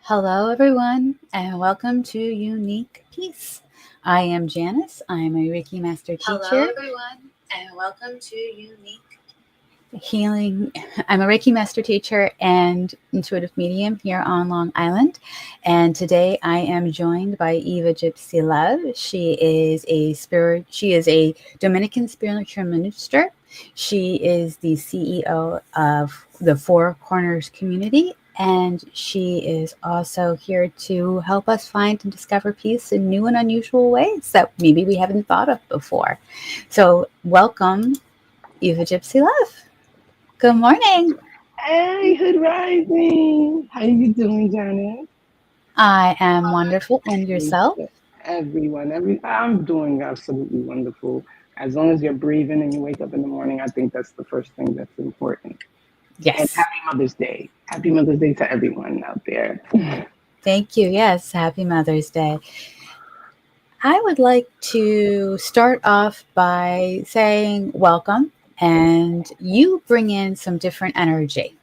Hello, everyone, and welcome to Unique Peace. I am Janice. I'm a Reiki Master Teacher. Hello, everyone, and welcome to Unique Healing. I'm a Reiki Master Teacher and intuitive medium here on Long Island. And today I am joined by Eva Gypsy Love. She is a Dominican spiritual minister. She is the CEO of the Four Corners community, and she is also here to help us find and discover peace in new and unusual ways that maybe we haven't thought of before. So welcome, Eva Gypsy Love. Good morning. Hey, Hood Rising. How you doing, Janice? I am wonderful. And yourself? I'm doing absolutely wonderful. As long as you're breathing and you wake up in the morning, I think that's the first thing that's important. And Yes. happy Mother's Day. Happy Mother's Day to everyone out there. Thank you. Yes. Happy Mother's Day. I would like to start off by saying welcome, and you bring in some different energy.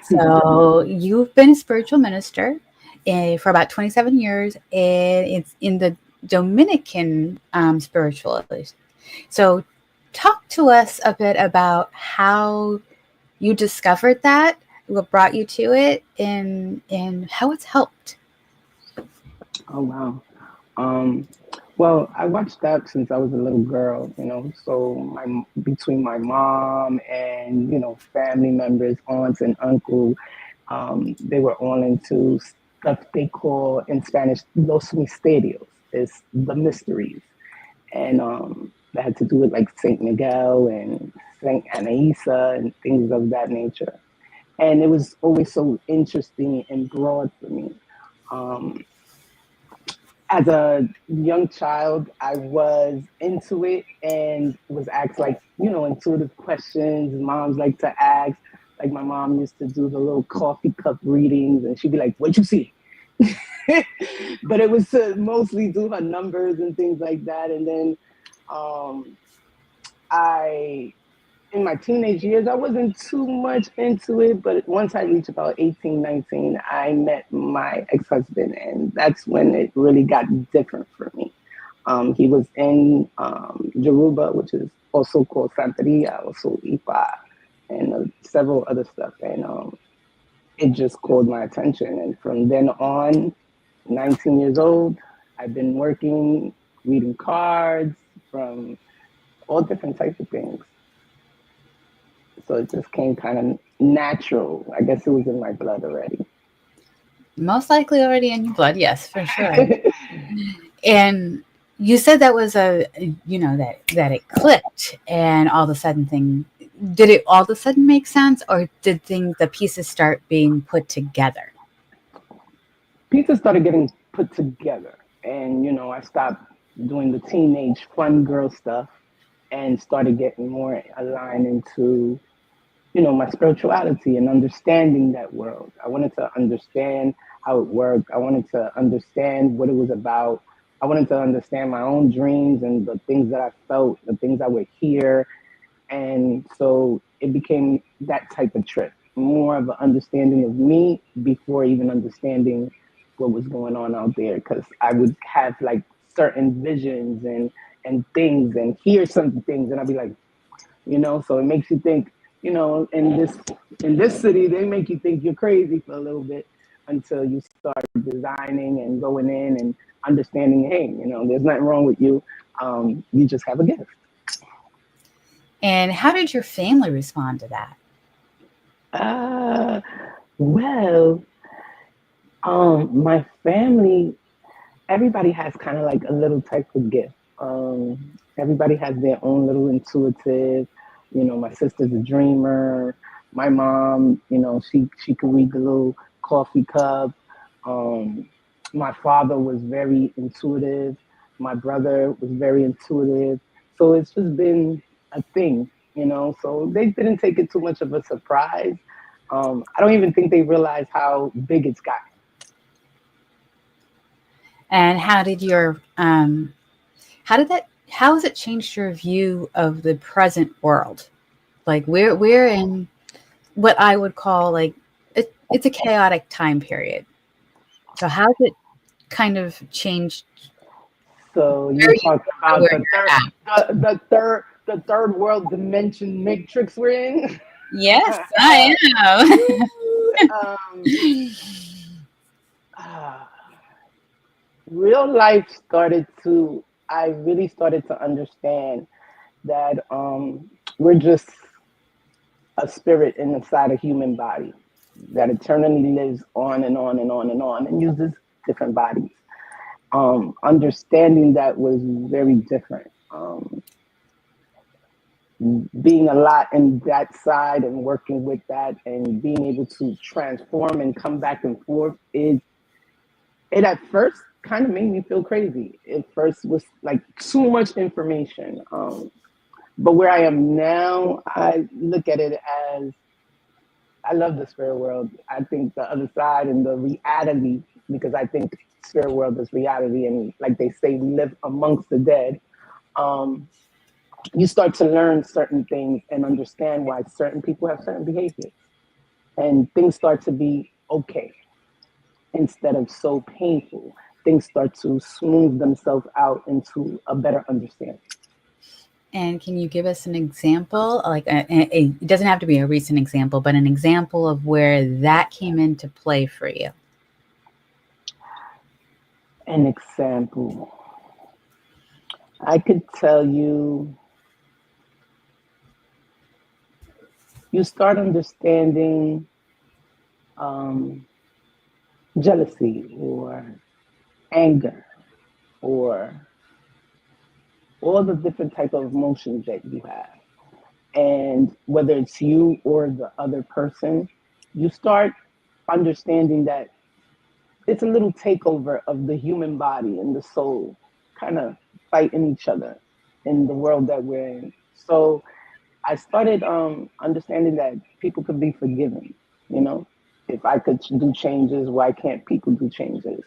So you've been a spiritual minister for about 27 years, and it's in the Dominican spiritualist. So talk to us a bit about how you discovered that, what brought you to it, and how it's helped. Oh, wow. Um, well, I watched that since I was a little girl, so between my mom and, family members, aunts and uncles, they were all into stuff they call in Spanish los misterios, it's the mysteries. And that had to do with like Saint Miguel and Saint Anaisa and things of that nature. And it was always so interesting and broad for me. Um, as a young child, I was into it and was asked like, intuitive questions moms like to ask. Like my mom used to do the little coffee cup readings and she'd be like, "What'd you see?" But it was to mostly do her numbers and things like that. And then um, I in my teenage years, I wasn't too much into it, but once I reached about 18, 19, I met my ex-husband, and that's when it really got different for me. He was in Yoruba, which is also called Santeria, also Ifa, and several other stuff, and it just called my attention. And from then on, 19 years old, I've been working, reading cards from all different types of things. So it just came kind of natural. I guess it was in my blood already. Most likely already in your blood, yes, for sure. And you said that was that it clicked, and all of a sudden did it all of a sudden make sense, or did the pieces start being put together? Pieces started getting put together, and I stopped doing the teenage fun girl stuff and started getting more aligned into my spirituality and understanding that world. I wanted to understand how it worked. I wanted to understand what it was about. I wanted to understand my own dreams and the things that I felt, the things I would hear. And so it became that type of trip, more of an understanding of me before even understanding what was going on out there. Because I would have like certain visions and things and hear some things and I'd be like, so it makes you think, in this city, they make you think you're crazy for a little bit until you start designing and going in and understanding, hey, there's nothing wrong with you. You just have a gift. And how did your family respond to that? Well, my family, everybody has kind of like a little type of gift. Everybody has their own little intuitive. My sister's a dreamer. My mom, she could read the little coffee cup. My father was very intuitive. My brother was very intuitive. So it's just been a thing, So they didn't take it too much of a surprise. I don't even think they realize how big it's gotten. And how has it changed your view of the present world? Like we're in what I would call like it's a chaotic time period. So how's it kind of changed So where you you talk are, about where you're at? the third world dimension matrix we're in. Yes, I am. um, uh, real life started to. I really started to understand that we're just a spirit inside a human body that eternally lives on and on and on and on and uses different bodies. Understanding that was very different. Being a lot in that side and working with that and being able to transform and come back and forth, it at first kind of made me feel crazy. It first was like too much information. But where I am now, I look at it as I love the spirit world. I think the other side and the reality, because I think spirit world is reality, and like they say, we live amongst the dead. Um, you start to learn certain things and understand why certain people have certain behaviors, and things start to be okay instead of so painful. Things start to smooth themselves out into a better understanding. And can you give us an example, like it doesn't have to be a recent example, but an example of where that came into play for you? An example, I could tell you, you start understanding um, jealousy or anger or all the different type of emotions that you have. And whether it's you or the other person, you start understanding that it's a little takeover of the human body and the soul kind of fighting each other in the world that we're in. So I started understanding that people could be forgiven, you know? If I could do changes, why can't people do changes?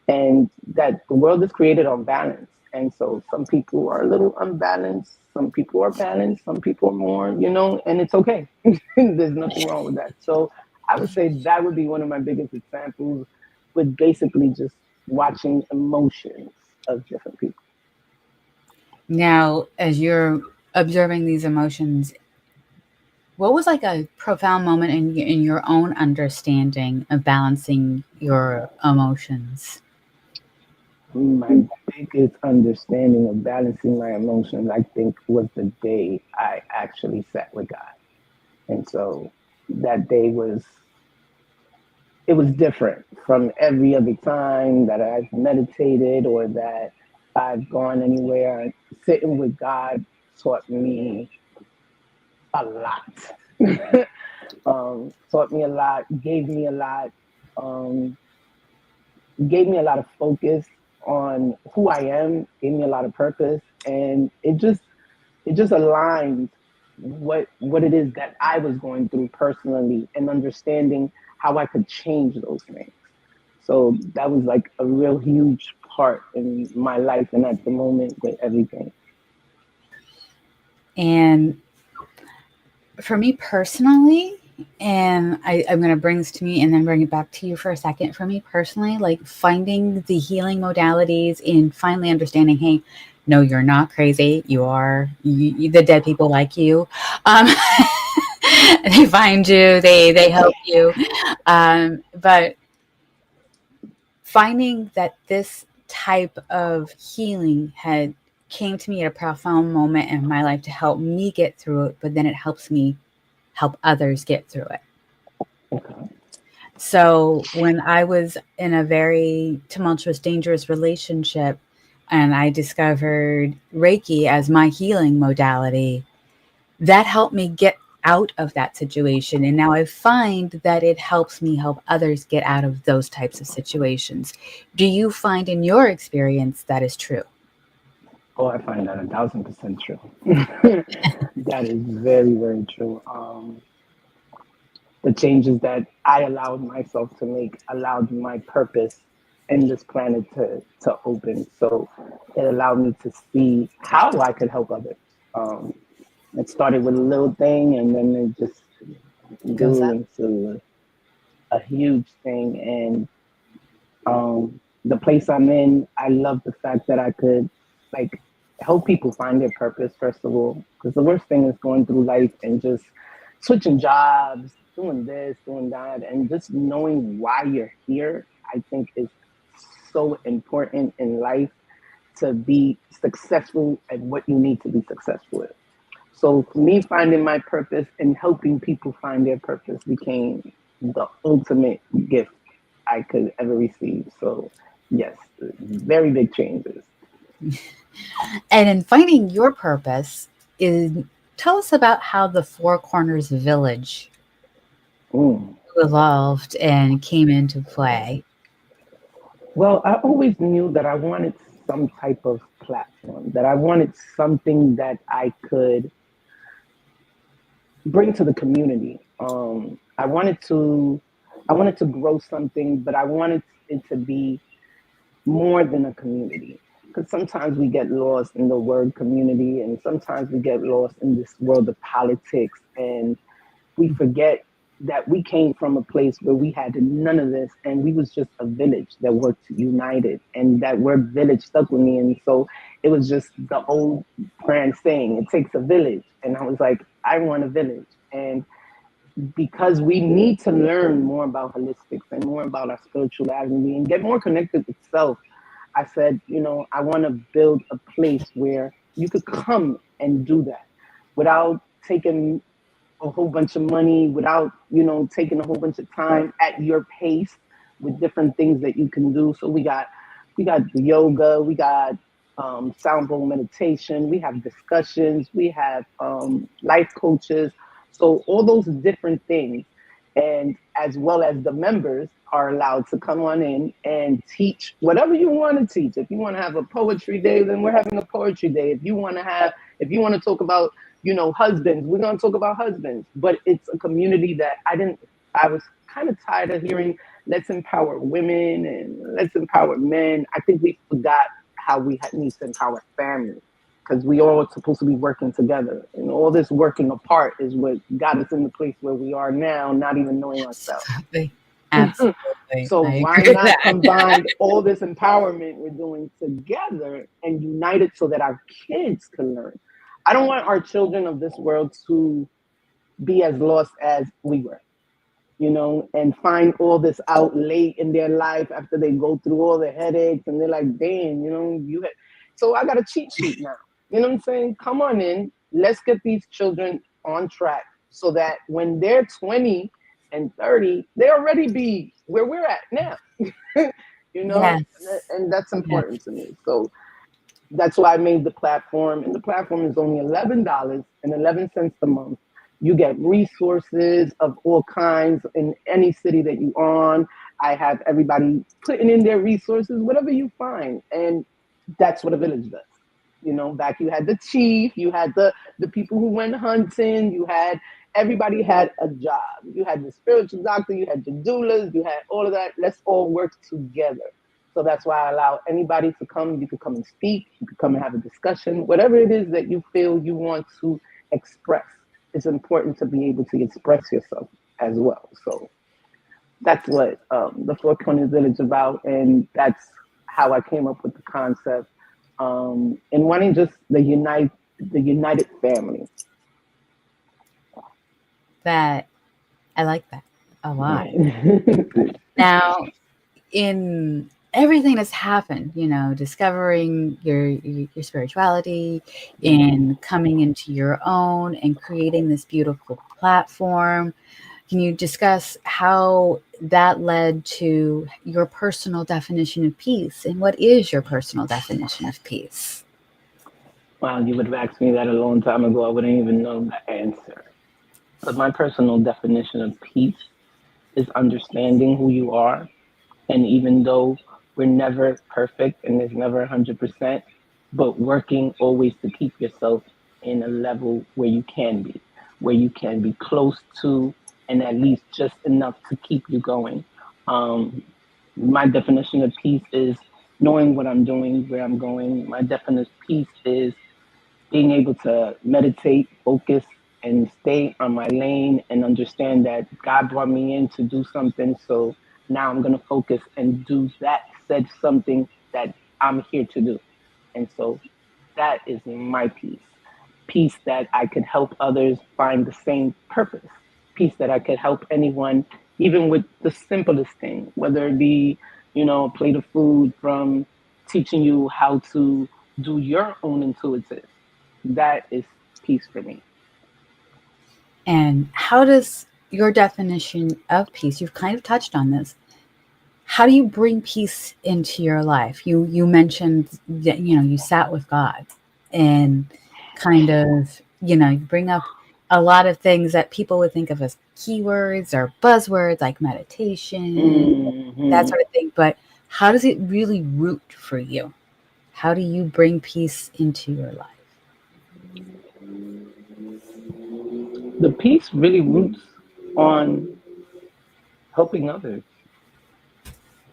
And that the world is created on balance. And so some people are a little unbalanced, some people are balanced, some people are more, and it's okay. There's nothing wrong with that. So I would say that would be one of my biggest examples with basically just watching emotions of different people. Now, as you're observing these emotions, what was like a profound moment in your own understanding of balancing your emotions? My biggest understanding of balancing my emotions, I think, was the day I actually sat with God. And so that day it was different from every other time that I've meditated or that I've gone anywhere. Sitting with God taught me a lot. Taught me a lot, um, gave me a lot of focus on who I am, gave me a lot of purpose, and it just aligned what it is that I was going through personally and understanding how I could change those things. So that was like a real huge part in my life and at the moment with everything. And for me personally, and I'm going to bring this to me and then bring it back to you for a second. For me personally, like finding the healing modalities and finally understanding, hey, no, you're not crazy. The dead people like you. Um, they find you, they help you. But finding that this type of healing had came to me at a profound moment in my life to help me get through it, but then it helps me help others get through it. Okay. So when I was in a very tumultuous, dangerous relationship and I discovered Reiki as my healing modality, that helped me get out of that situation. And now I find that it helps me help others get out of those types of situations. Do you find in your experience that is true? Oh, I find that 1,000% true. That is very, very true. The changes that I allowed myself to make allowed my purpose in this planet to open. So it allowed me to see how I could help others. Um, it started with a little thing and then it just Goes grew up. into a huge thing. And The place I'm in, I love the fact that I could like help people find their purpose, first of all, because the worst thing is going through life and just switching jobs, doing this, doing that, and just knowing why you're here, I think is so important in life to be successful at what you need to be successful at. So for me, finding my purpose and helping people find their purpose became the ultimate gift I could ever receive. So yes, very big changes. And in finding your purpose, is tell us about how the Four Corners Village Mm. evolved and came into play. Well, I always knew that I wanted some type of platform, that I wanted something that I could bring to the community. I wanted to grow something, but I wanted it to be more than a community. Because sometimes we get lost in the word community, and sometimes we get lost in this world of politics, and we forget that we came from a place where we had none of this, and we was just a village that worked united, and that word village stuck with me. And so it was just the old grand saying, it takes a village. And I was like, I want a village. And because we need to learn more about holistics and more about our spirituality and get more connected with self, I said, I want to build a place where you could come and do that without taking a whole bunch of money, without, taking a whole bunch of time, at your pace, with different things that you can do. So we got the yoga, we got sound bowl meditation, we have discussions, we have life coaches. So all those different things, and as well as the members are allowed to come on in and teach whatever you want to teach. If you want to have a poetry day, then we're having a poetry day. If you want to talk about, husbands, we're going to talk about husbands. But it's a community that I was kind of tired of hearing, let's empower women and let's empower men. I think we forgot how we need to empower family, because we all are supposed to be working together. And all this working apart is what got us in the place where we are now, not even knowing ourselves. Absolutely. Absolutely. So I why agree with not that. combine all this empowerment we're doing together and unite it so that our kids can learn? I don't want our children of this world to be as lost as we were, and find all this out late in their life after they go through all the headaches and they're like, damn, so I got a cheat sheet now. You know what I'm saying? Come on in. Let's get these children on track so that when they're 20 and 30, they already be where we're at now. Yes. And that's Yes. important to me. So that's why I made the platform. And the platform is only $11.11 a month. You get resources of all kinds in any city that you're on. I have everybody putting in their resources, whatever you find. And that's what a village does. Back you had the chief, you had the people who went hunting, everybody had a job. You had the spiritual doctor, you had the doulas, you had all of that. Let's all work together. So that's why I allow anybody to come. You could come and speak, you could come and have a discussion, whatever it is that you feel you want to express. It's important to be able to express yourself as well. So that's what the Four Corners Village is about, and that's how I came up with the concept, and wanting just the united family. That I like that a lot. Now, in everything that's happened, discovering your spirituality and coming into your own and creating this beautiful platform, can you discuss how that led to your personal definition of peace? And what is your personal definition of peace? Wow, you would have asked me that a long time ago. I wouldn't even know the answer. But my personal definition of peace is understanding who you are. And even though we're never perfect and there's never 100%, but working always to keep yourself in a level where you can be close to, and at least just enough to keep you going. Um, my definition of peace is knowing what I'm doing, where I'm going. My definition of peace is being able to meditate, focus, and stay on my lane and understand that God brought me in to do something. So Now I'm going to focus and do that said something that I'm here to do. And so that is my peace. Peace that I could help others find the same purpose. Peace that I could help anyone, even with the simplest thing, whether it be, a plate of food, from teaching you how to do your own intuitive. That is peace for me. And how does your definition of peace, you've kind of touched on this, how do you bring peace into your life? You mentioned that, you sat with God and kind of, you bring up a lot of things that people would think of as keywords or buzzwords like meditation, that Mm-hmm. sort of thing. But how does it really root for you? How do you bring peace into your life? The peace really roots on helping others.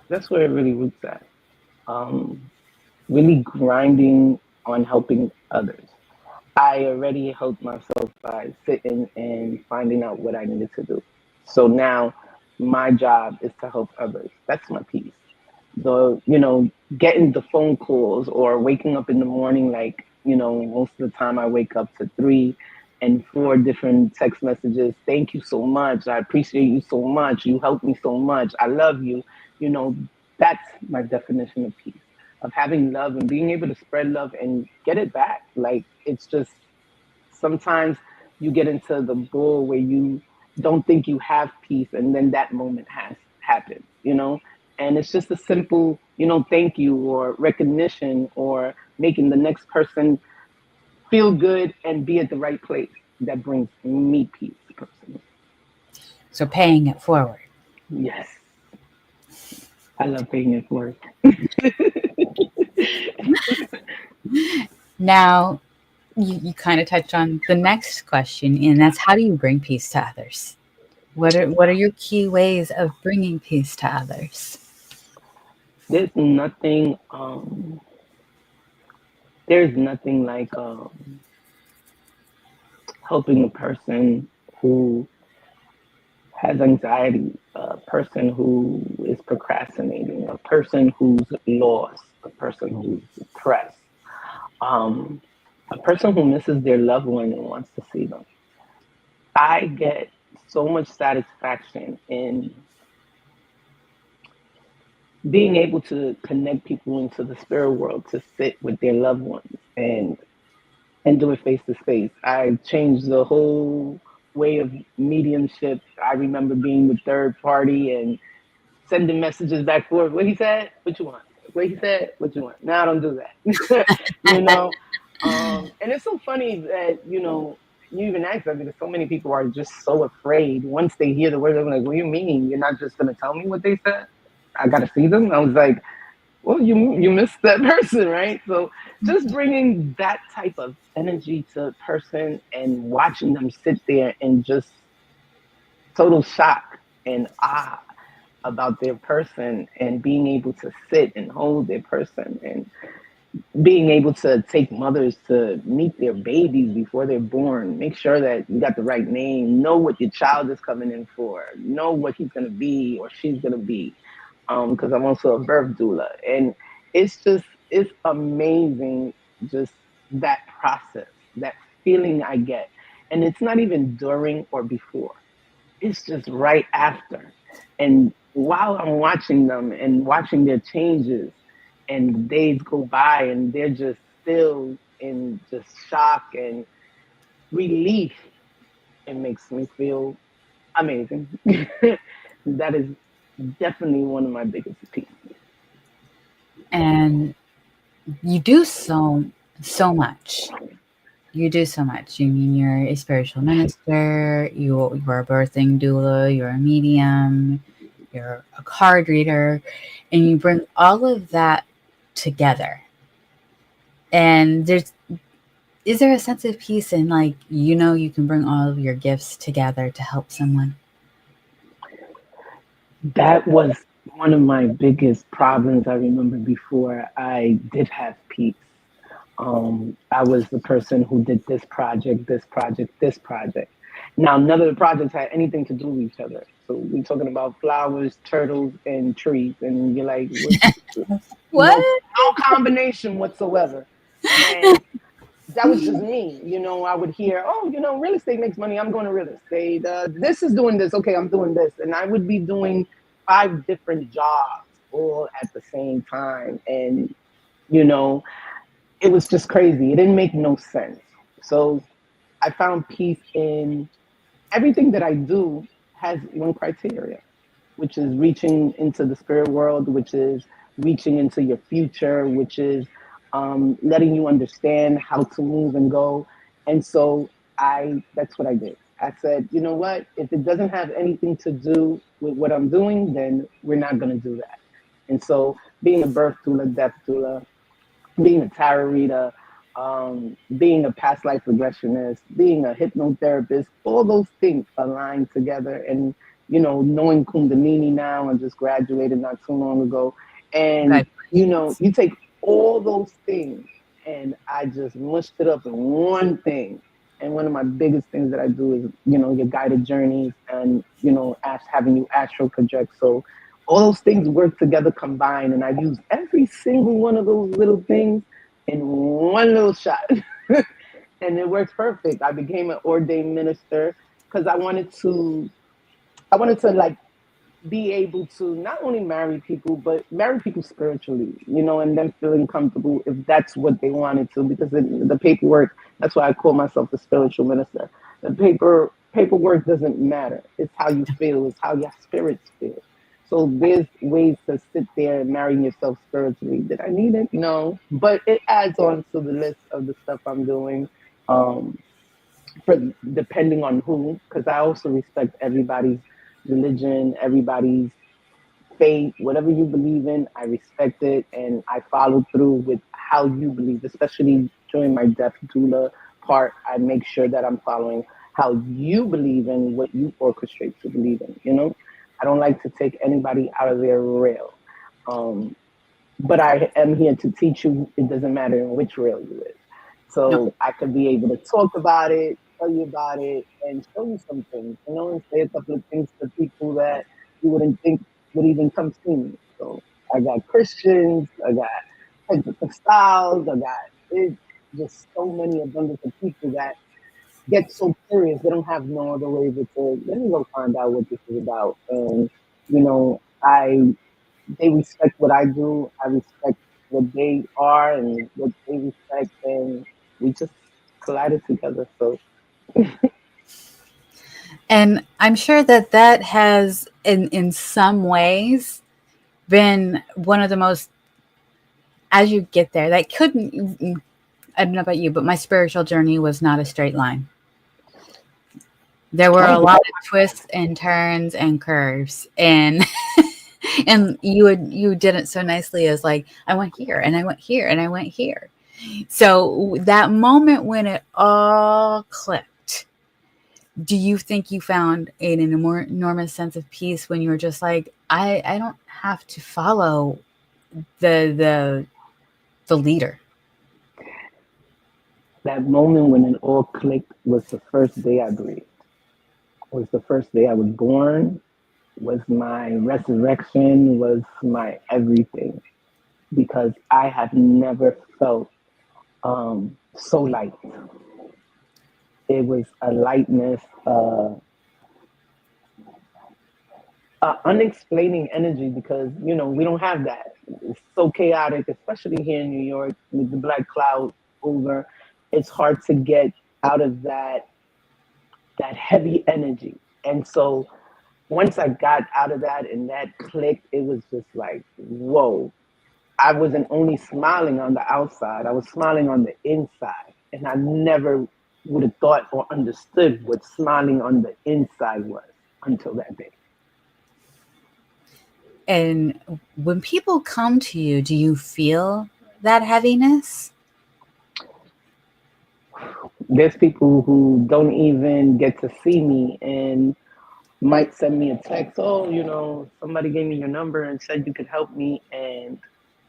That's where it really roots at. Um, really grinding on helping others. I already helped myself by sitting and finding out what I needed to do. So now my job is to help others. That's my piece. Getting the phone calls or waking up in the morning, like, most of the time I wake up to 3 and 4 different text messages. Thank you so much. I appreciate you so much. You helped me so much. I love you. You know, that's my definition of peace, of having love and being able to spread love and get it back. Like, it's just sometimes you get into the bull where you don't think you have peace, and then that moment has happened. And it's just a simple, thank you or recognition or making the next person feel good and be at the right place that brings me peace personally. So paying it forward. Yes, I love paying it forward. Now, you kind of touched on the next question, and that's how do you bring peace to others? What are your key ways of bringing peace to others? There's nothing. There's nothing like helping a person who has anxiety, a person who is procrastinating, a person who's lost, a person who's depressed, um, a person who misses their loved one and wants to see them. I get so much satisfaction in being able to connect people into the spirit world to sit with their loved ones and do it face to face. I changed the whole way of mediumship. I remember being with third party and sending messages back and forth. What he said, what you want? What he said, what you want? Now I don't do that. you know? And it's so funny that, you even asked that because so many people are just so afraid. Once they hear the word, they're like, what do you mean? You're not just going to tell me what they said? I got to see them? I was like, well, you missed that person, right? So just bringing that type of energy to a person and watching them sit there and just total shock and awe about their person and being able to sit and hold their person and being able to take mothers to meet their babies before they're born, make sure that you got the right name, know what your child is coming in for, know what he's going to be or she's going to be. Because I'm also a birth doula. And it's amazing just that process, that feeling I get. And it's not even during or before, it's just right after. And while I'm watching them and watching their changes, and the days go by and they're just still in just shock and relief, it makes me feel amazing. That is definitely one of my biggest pieces. And you do so much. You do so much. You mean you're a spiritual minister, you're a birthing doula, you're a medium, you're a card reader, and you bring all of that together. And is there a sense of peace in, like, you can bring all of your gifts together to help someone? That was one of my biggest problems. I remember before I did have peace. I was the person who did this project, this project, this project. Now, none of the projects had anything to do with each other. So we're talking about flowers, turtles, and trees, and you're like, what? What? No combination whatsoever. And that was just me. I would hear, oh, real estate makes money. I'm going to real estate. This is doing this. Okay, I'm doing this. And I would be doing 5 different jobs all at the same time. And, it was just crazy. It didn't make no sense. So I found peace in everything that I do has one criteria, which is reaching into the spirit world, which is reaching into your future, which is letting you understand how to move and go. And so that's what I did. I said, you know what? If it doesn't have anything to do with what I'm doing, then we're not going to do that. And so being a birth doula, death doula, being a tarot reader, being a past life regressionist, being a hypnotherapist, all those things align together. And, knowing Kundalini now and just graduated not too long ago. And, you take all those things and I just mushed it up in one thing. And one of my biggest things that I do is, your guided journeys and, having you astral project. So all those things work together combined, and I use every single one of those little things in one little shot. And it works perfect. I became an ordained minister because I wanted to like be able to not only marry people, but marry people spiritually, and them feeling comfortable if that's what they wanted to, because the paperwork, that's why I call myself a spiritual minister. The paperwork doesn't matter. It's how you feel. It's how your spirits feel. So there's ways to sit there and marry yourself spiritually. Did I need it? No. But it adds on to the list of the stuff I'm doing, for depending on who, because I also respect everybody's religion, everybody's faith, whatever you believe in, I respect it and I follow through with how you believe, especially during my death doula part. I make sure that I'm following how you believe in what you orchestrate to believe in. I don't like to take anybody out of their rail. But I am here to teach you, it doesn't matter in which rail you is. So I could be able to talk about it, tell you about it, and show you some things, and say a couple of things to people that you wouldn't think would even come see me. So I got Christians, I got technical styles, I got just so many abundance of people that get so curious, they don't have no other way but to let me go find out what this is about. And they respect what I do. I respect what they are and what they respect, and we just collided together. So, And I'm sure that has, in some ways, been one of the most, as you get there, that couldn't, I don't know about you, but my spiritual journey was not a straight line. There were a lot of twists and turns and curves, and and you did it so nicely as like, I went here and I went here and I went here. So that moment when it all clicked, do you think you found an enormous sense of peace when you were just like, I don't have to follow the leader? that moment when it all clicked was the first day I breathed. Was the first day I was born. Was my resurrection. Was my everything. Because I have never felt so light. It was a lightness, unexplaining energy, because we don't have that. It's so chaotic, especially here in New York with the black cloud over. It's hard to get out of that heavy energy. And so once I got out of that and that clicked, it was just like, whoa. I wasn't only smiling on the outside, I was smiling on the inside. And I never would have thought or understood what smiling on the inside was until that day. And when people come to you, do you feel that heaviness? There's people who don't even get to see me and might send me a text, oh, somebody gave me your number and said you could help me. And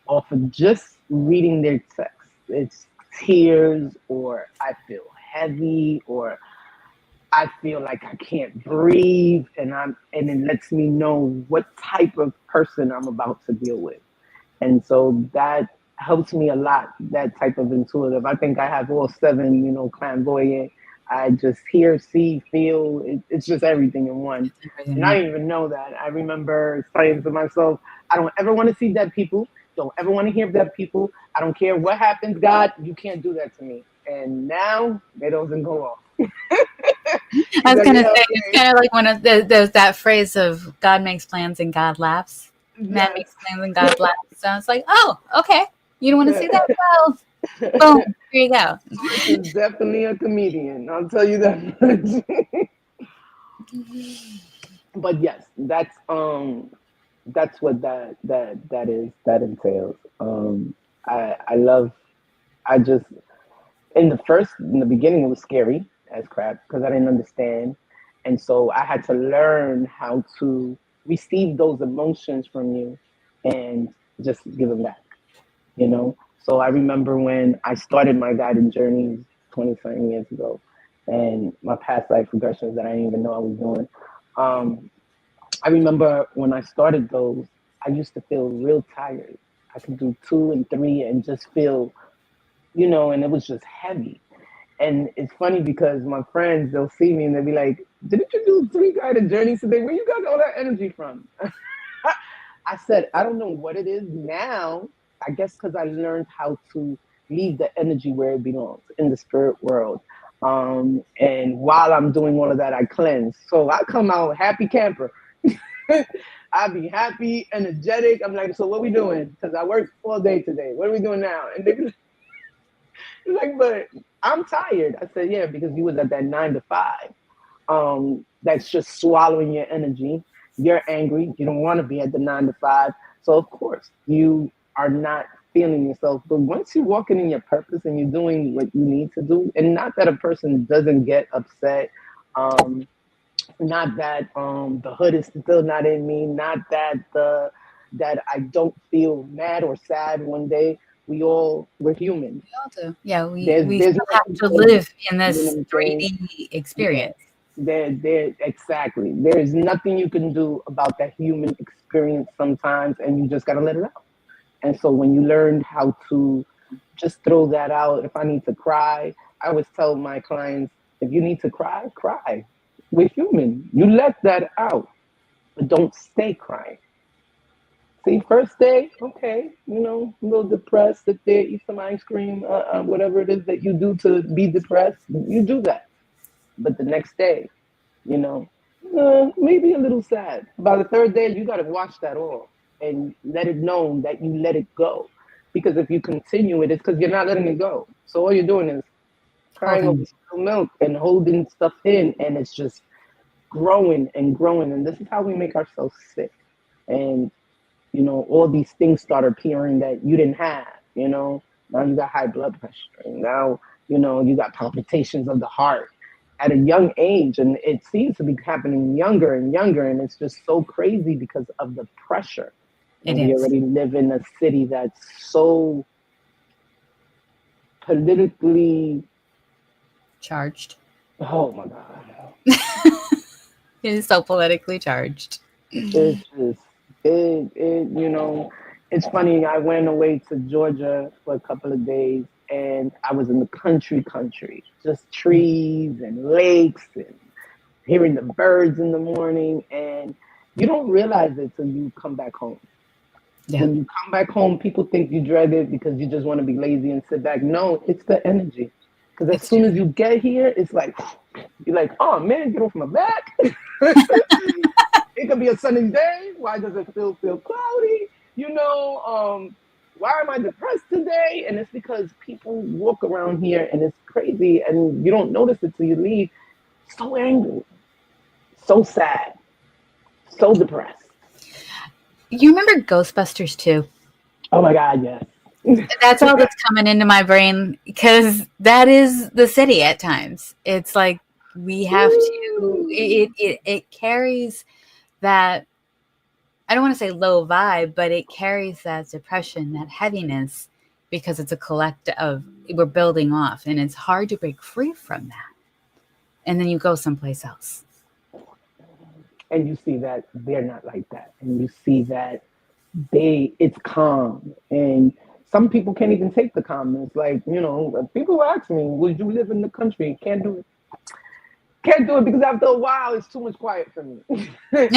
off of just reading their text, it's tears, or I feel heavy, or I feel like I can't breathe, and it lets me know what type of person I'm about to deal with. And so that helps me a lot, that type of intuitive. I think I have all seven, clairvoyant. I just hear, see, feel. It's just everything in one. And I didn't even know that. I remember saying to myself, I don't ever want to see dead people. Don't ever want to hear dead people. I don't care what happens, God, you can't do that to me. And now it doesn't go off. I was going to say, it's kind of like one of there's that phrase of God makes plans and God laughs. Man makes plans and God laughs. So it's like, oh, okay. You don't want to see that? Well, boom, here you go. This is definitely a comedian. I'll tell you that much. But yes, that's what that entails. I just in the beginning it was scary as crap because I didn't understand, and so I had to learn how to receive those emotions from you and just give them back. So I remember when I started my guided journeys 20-something years ago, and my past life regressions that I didn't even know I was doing. I remember when I started those, I used to feel real tired. I could do 2 and 3 and just feel, and it was just heavy. And it's funny because my friends, they'll see me and they'll be like, didn't you do 3 guided journeys today? Where you got all that energy from? I said, I don't know what it is now. I guess because I learned how to leave the energy where it belongs in the spirit world. And while I'm doing all of that, I cleanse. So I come out happy camper. I be happy, energetic. I'm like, so what we doing? Because I worked all day today. What are we doing now? And they're like, but I'm tired. I said, yeah, because you was at that 9 to 5. That's just swallowing your energy. You're angry. You don't want to be at the 9 to 5. So of course you are not feeling yourself. But once you're walking in your purpose and you're doing what you need to do, and not that a person doesn't get upset, not that the hood is still not in me, not that that I don't feel mad or sad one day. We're human. We all do. Yeah, we There's still have to live in this 3D yeah. experience. Exactly. There's nothing you can do about that human experience sometimes, and you just gotta let it out. And so when you learn how to just throw that out, if I need to cry, I always tell my clients, if you need to cry, cry. We're human. You let that out, but don't stay crying. See, first day, okay, a little depressed, sit there, eat some ice cream, whatever it is that you do to be depressed, you do that. But the next day, maybe a little sad. By the third day, you got to wash that off and let it know that you let it go. Because if you continue it, it's because you're not letting it go. So all you're doing is crying over spilled milk and holding stuff in, and it's just growing and growing. And this is how we make ourselves sick. And, all these things start appearing that you didn't have, Now you got high blood pressure. And now, you got palpitations of the heart at a young age, and it seems to be happening younger and younger, and it's just so crazy because of the pressure. And we already live in a city that's so politically charged. Oh my God. It is so politically charged. It's just it's funny. I went away to Georgia for a couple of days, and I was in the country, just trees and lakes and hearing the birds in the morning. And you don't realize it till you come back home. Yeah. When you come back home, people think you dread it because you just want to be lazy and sit back. No, it's the energy. Because as soon as you get here, it's like, you're like, oh man, get off my back. It could be a sunny day. Why does it feel cloudy? Why am I depressed today? And it's because people walk around here and it's crazy and you don't notice it till you leave. So angry, so sad, so depressed. You remember Ghostbusters 2? Oh my God, yes. That's all that's coming into my brain because that is the city at times. It's like we have to, it carries that, I don't want to say low vibe, but it carries that depression, that heaviness, because it's a collective of, we're building off, and it's hard to break free from that. and then you go someplace else. And you see that they're not like that. And you see that it's calm. And some people can't even take the calmness. Like, people ask me, would you live in the country? Can't do it. Can't do it because after a while, it's too much quiet for me. So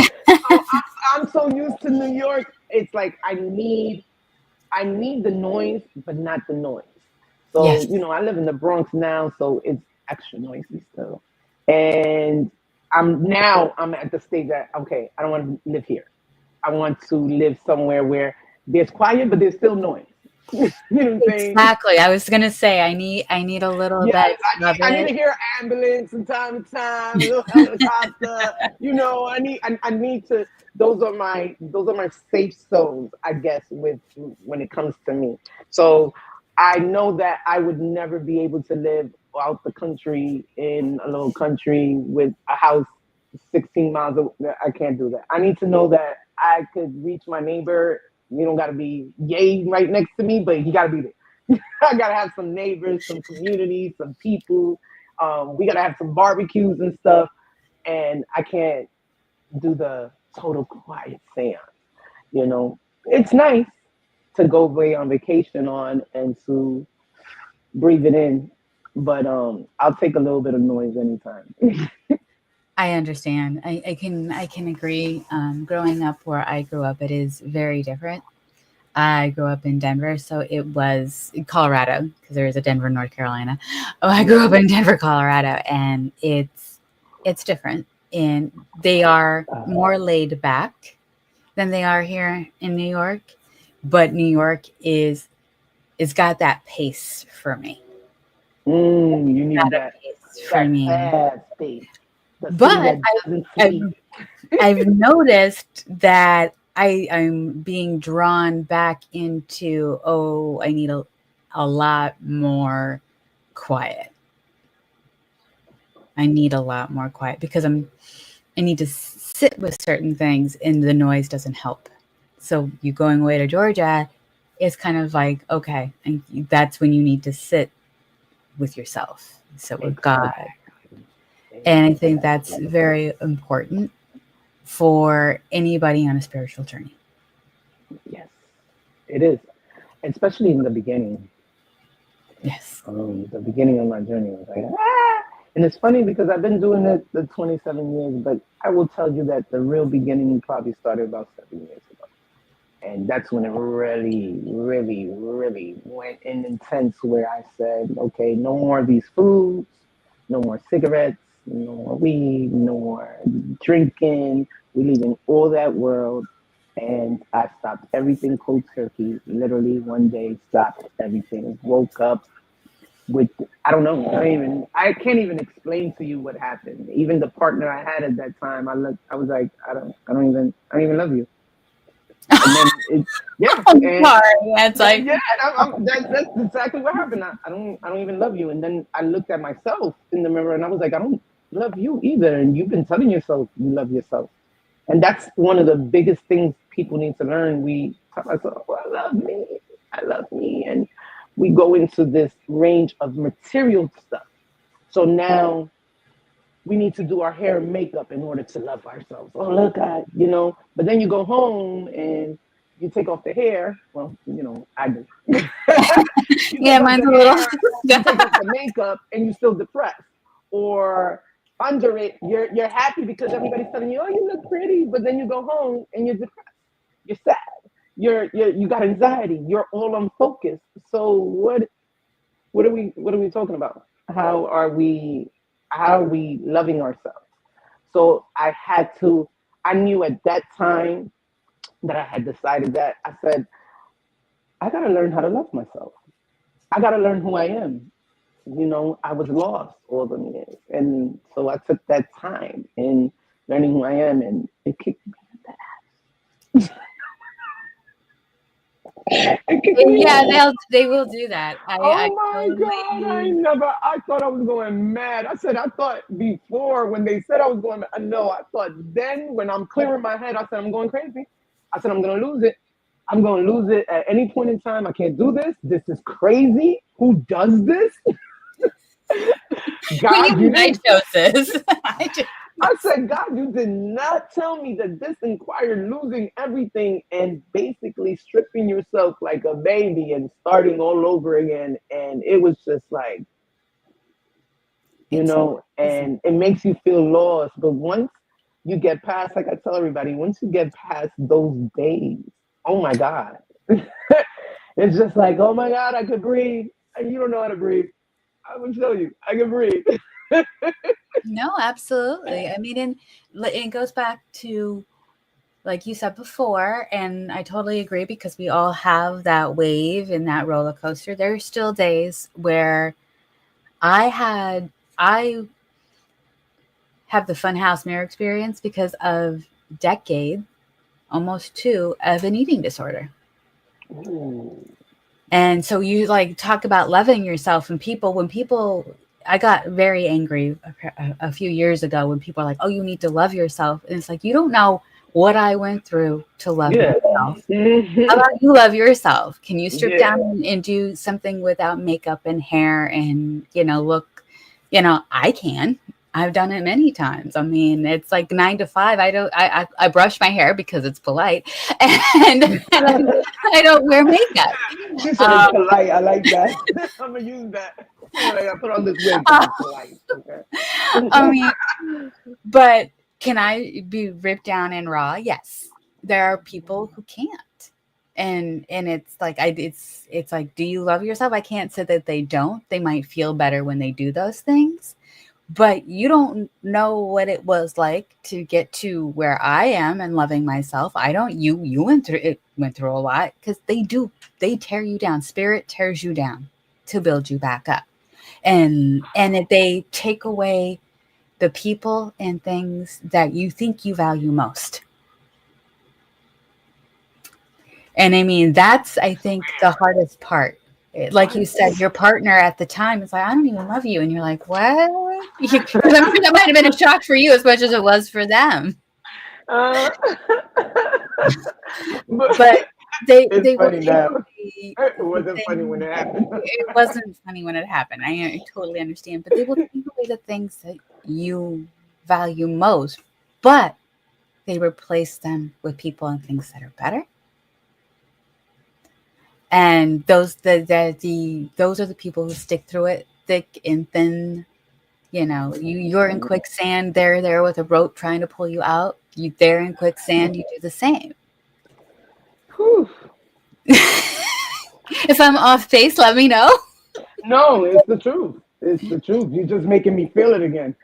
I'm so used to New York. It's like I need the noise, but not the noise. So, Yes. I live in the Bronx now, so it's extra noisy still. And I'm at the stage that, okay, I don't want to live here. I want to live somewhere where there's quiet, but there's still noise. You know what I'm saying? Exactly. I was gonna say I need a little bit of I need it. to hear ambulance from time to time, a little helicopter. I need to. Those are my safe zones, I guess, when it comes to me. So I know that I would never be able to live out the country in a little country with a house 16 miles away. I can't do that. I need to know that I could reach my neighbor. You don't got to be yay right next to me, but you got to be there. I got to have some neighbors, some community, some people. We got to have some barbecues and stuff. And I can't do the total quiet seance. It's nice to go away on vacation and to breathe it in. But I'll take a little bit of noise anytime. I understand. I can agree. Growing up where I grew up, it is very different. I grew up in Denver, so it was Colorado because there is a Denver, North Carolina. Oh, I grew up in Denver, Colorado, and it's different. And they are more laid back than they are here in New York. But New York it's got that pace for me. You need that pace for me. Fast pace. But I've noticed that I'm being drawn back into, I need a lot more quiet. I need a lot more quiet because I need to sit with certain things and the noise doesn't help. So you going away to Georgia is kind of like, okay, and that's when you need to sit with yourself, sit with God. And I think that's very important for anybody on a spiritual journey. Yes, it is, especially in the beginning. Yes. The beginning of my journey was like, and it's funny because I've been doing it the 27 years, but I will tell you that the real beginning probably started about 7 years ago. And that's when it really, really, really went in intense where I said, okay, no more of these foods, no more cigarettes, no more weed, no more drinking. We're leaving all that world. And I stopped everything cold turkey. Literally one day, stopped everything. Woke up with, I don't know. I can't even explain to you what happened. Even the partner I had at that time, I was like, I don't even love you. And then That's exactly what happened. I don't even love you. And then I looked at myself in the mirror and I was like, I don't love you either. And you've been telling yourself you love yourself. And that's one of the biggest things people need to learn. We tell ourselves, well, I love me. And we go into this range of material stuff. So now we need to do our hair and makeup in order to love ourselves. Oh, look, but then you go home and you take off the hair. Well, I do. Yeah, mine's a little. You take off the makeup and you're still depressed. Or under it, you're happy because everybody's telling you, oh, you look pretty. But then you go home and you're depressed. You're sad. You got anxiety. You're all unfocused. So what are we talking about? How are we loving ourselves? So I knew at that time that I had decided that I said, I got to learn how to love myself. I got to learn who I am. I was lost all the years. And so I took that time in learning who I am, and it kicked me in the ass. Yeah, they will do that. God, I thought I was going mad. I thought before when they said I was going mad, no, I thought then when I'm clearing my head, I said, I'm going crazy. I said, I'm going to lose it. I'm going to lose it at any point in time. I can't do this. This is crazy. Who does this? God, you night didn't. show, sis. I said, God, you did not tell me that this inquired losing everything and basically stripping yourself like a baby and starting all over again. And it was just like, It's and it makes you feel lost. But once you get past, like I tell everybody, once you get past those days, oh my God, it's just like, oh my God, I could breathe. And you don't know how to breathe. I will show you, I can breathe. no, absolutely. I mean, and it goes back to, like you said before, and I totally agree, because we all have that wave and that roller coaster. There's still days where I have the funhouse mirror experience because of decade, almost two, of an eating disorder. Ooh. And so you like talk about loving yourself, and I got very angry a few years ago when people are like, oh, you need to love yourself. And it's like, you don't know what I went through to love Yeah. myself. How Mhm. about you love yourself? Can you strip Yeah. down and do something without makeup and hair and, look, I can. I've done it many times. I mean, it's like 9 to 5. I brush my hair because it's polite, and I don't wear makeup. She said it's Um, polite. I like that. I'm gonna use that. Like, I put on this wig because it's polite. I Okay. mean, but can I be ripped down and raw? Yes. There are people who can't. And it's like it's like, do you love yourself? I can't say that they don't. They might feel better when they do those things, but you don't know what it was like to get to where I am and loving myself. I don't. You went through a lot, because they tear you down. Spirit tears you down to build you back up. And if they take away the people and things that you think you value most. And I mean, that's, I think, the hardest part. Like you said, your partner at the time is like, I don't even love you. And you're like, what? Because I'm sure that might have been a shock for you as much as it was for them. Uh, but But it's they were funny taking now. away It the wasn't funny when things. it happened. It wasn't funny when it happened. I totally understand. But they will take away the things that you value most. But they replace them with people and things that are better. And those are the people who stick through it thick and thin. You're in quicksand, they're there with a rope trying to pull you out. They're in quicksand, you do the same. Whew. If I'm off base, let me know. No, it's the truth. It's the truth. You're just making me feel it again.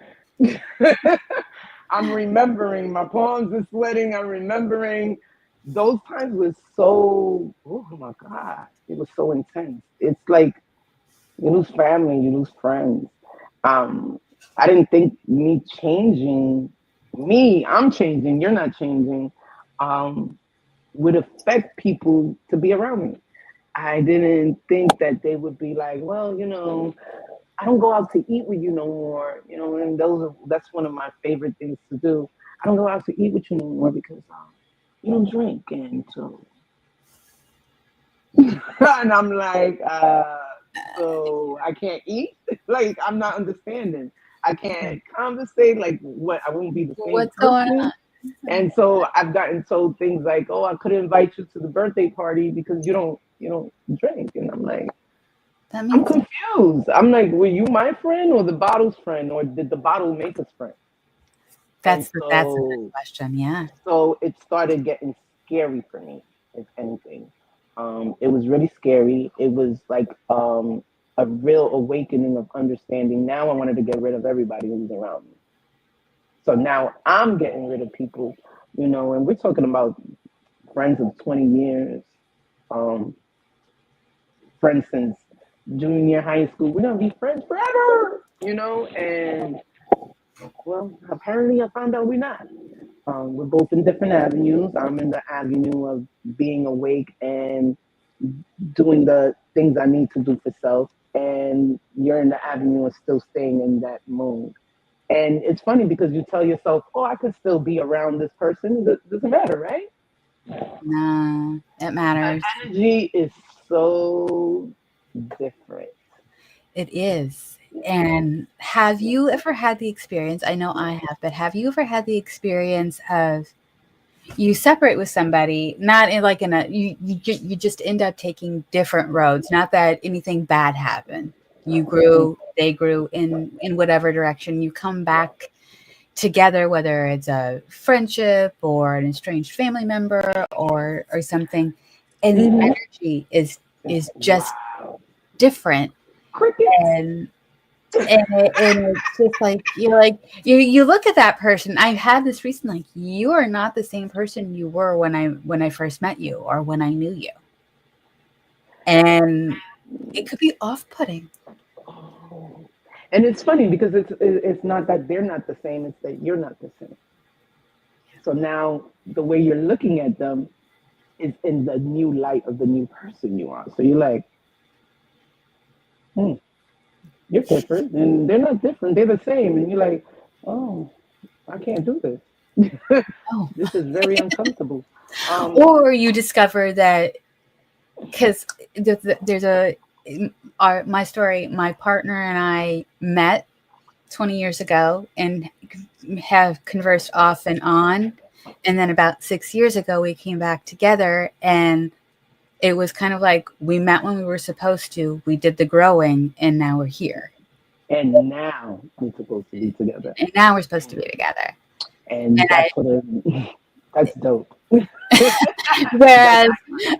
I'm remembering. My palms are sweating. I'm remembering. Those times was so. Oh my God! It was so intense. It's like you lose family, you lose friends. Um, I didn't think me changing, I'm changing. You're not changing. Um, would affect people to be around me. I didn't think that they would be like, well, I don't go out to eat with you no more, and that's one of my favorite things to do. I don't go out to eat with you no more because you don't drink, and so, and I'm like, so I can't eat. Like I'm not understanding. I can't conversate. Like what? I won't be the same What's going person. on? And so I've gotten told things like, "Oh, I couldn't invite you to the birthday party because you don't drink." And I'm like, That I'm means confused. I'm like, were you my friend or the bottle's friend, or did the bottle make us friends? And that's a good question. Yeah. so it started getting scary for me, if anything. It was really scary. It was like a real awakening of understanding. Now I wanted to get rid of everybody who was around me. So now I'm getting rid of people, and we're talking about friends of 20 years, um, friends since junior high school. We're gonna be friends forever, and well, apparently I found out we're not. We're both in different avenues. I'm in the avenue of being awake and doing the things I need to do for self, and you're in the avenue of still staying in that mode. And it's funny because you tell yourself, "Oh, I could still be around this person." It doesn't matter, right? No, it The matters. energy is so different. It is. And have you ever had the experience? I know I have, but have you ever had the experience of you separate with somebody, not in like in a you just end up taking different roads. Not that anything bad happened. You grew, they grew in whatever direction. You come back together, whether it's a friendship or an estranged family member or something, and the energy is just different. Cricket. And it's just like you look at that person. I had this recently, like, you are not the same person you were when I first met you or when I knew you. And it could be off-putting. And it's funny because it's not that they're not the same, it's that you're not the same. So now the way you're looking at them is in the new light of the new person you are. So you're like, you're different, and they're not different, they're the same. And you're like, oh, I can't do this. Oh. This is very uncomfortable. Or you discover that, because there's my story, my partner and I met 20 years ago and have conversed off and on. And then about 6 years ago, we came back together, and it was kind of like we met when we were supposed to. We did the growing, and now we're here. And now we're supposed to be together. And now we're supposed to be together. And that's that's dope. Whereas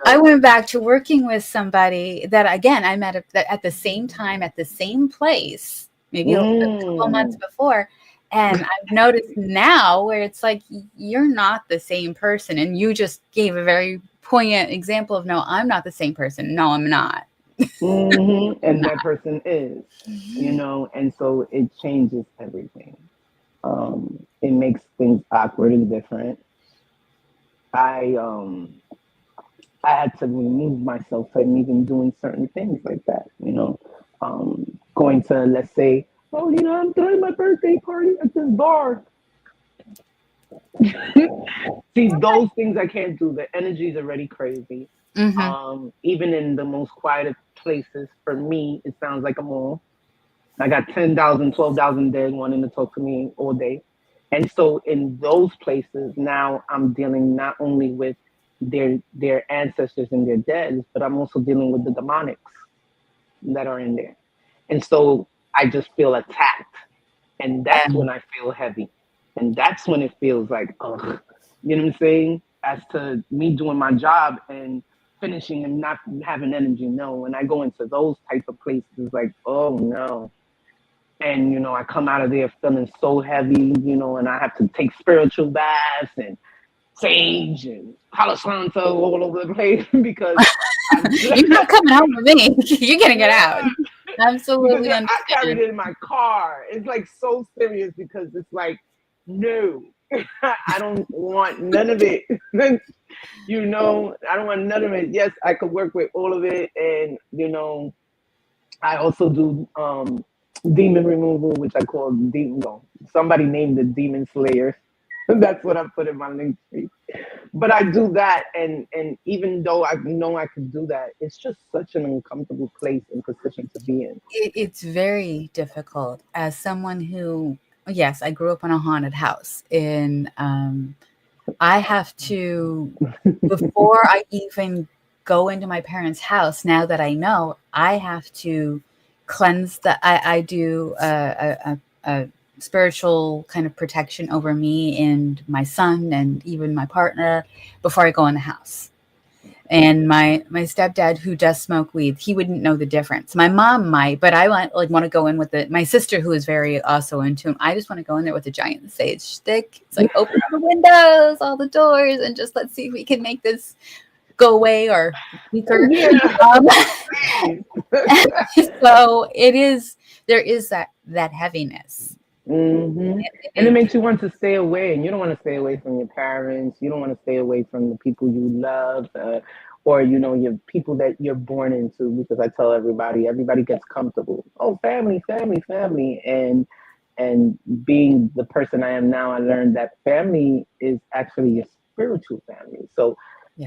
I went back to working with somebody that, again, I met at the same time, at the same place, maybe a couple months before. And I've noticed now where it's like, you're not the same person. And you just gave a very poignant example of, no, I'm not the same person. No, I'm not. And that person is, and so it changes everything. It makes things awkward and different. I had to remove myself from even doing certain things like that, going to, let's say, oh, I'm throwing my birthday party at this bar. See, those things I can't do. The energy is already crazy. Even in the most quiet places, for me, it sounds like a mall. I got 10,000, 12,000 dead wanting to talk to me all day. And so in those places, now I'm dealing not only with their ancestors and their dead, but I'm also dealing with the demonics that are in there. And so I just feel attacked. And that's when I feel heavy. And that's when it feels like, ugh. You know what I'm saying? As to me doing my job and finishing and not having energy. No, when I go into those type of places, like, oh no. And, I come out of there feeling so heavy, and I have to take spiritual baths and sage and Palo Santo all over the place because you're not coming home with me. You're getting it out. Absolutely. I carried it in my car. It's like so serious because it's like, no, I don't want none of it. I don't want none of it. Yes, I could work with all of it. And, I also do demon removal, which I call demon. Somebody named the demon slayers. That's what I put in my link tree. But I do that, and even though I know I can do that, it's just such an uncomfortable place and position to be in. It's very difficult as someone who, yes, I grew up in a haunted house, and I have to, before I even go into my parents' house, now that I know, I have to cleanse I do a spiritual kind of protection over me and my son and even my partner before I go in the house. And my stepdad, who does smoke weed, he wouldn't know the difference. My mom might, but I want to go in with my sister, who is very also into him. I just want to go in there with a giant sage stick. It's like, open all the windows, all the doors, and just let's see if we can make this go away or weaker. So there is that heaviness. And it makes you want to stay away, and you don't want to stay away from your parents. You don't want to stay away from the people you love, or your people that you're born into. Because I tell everybody gets comfortable. Oh, family, and being the person I am now, I learned that family is actually your spiritual family. So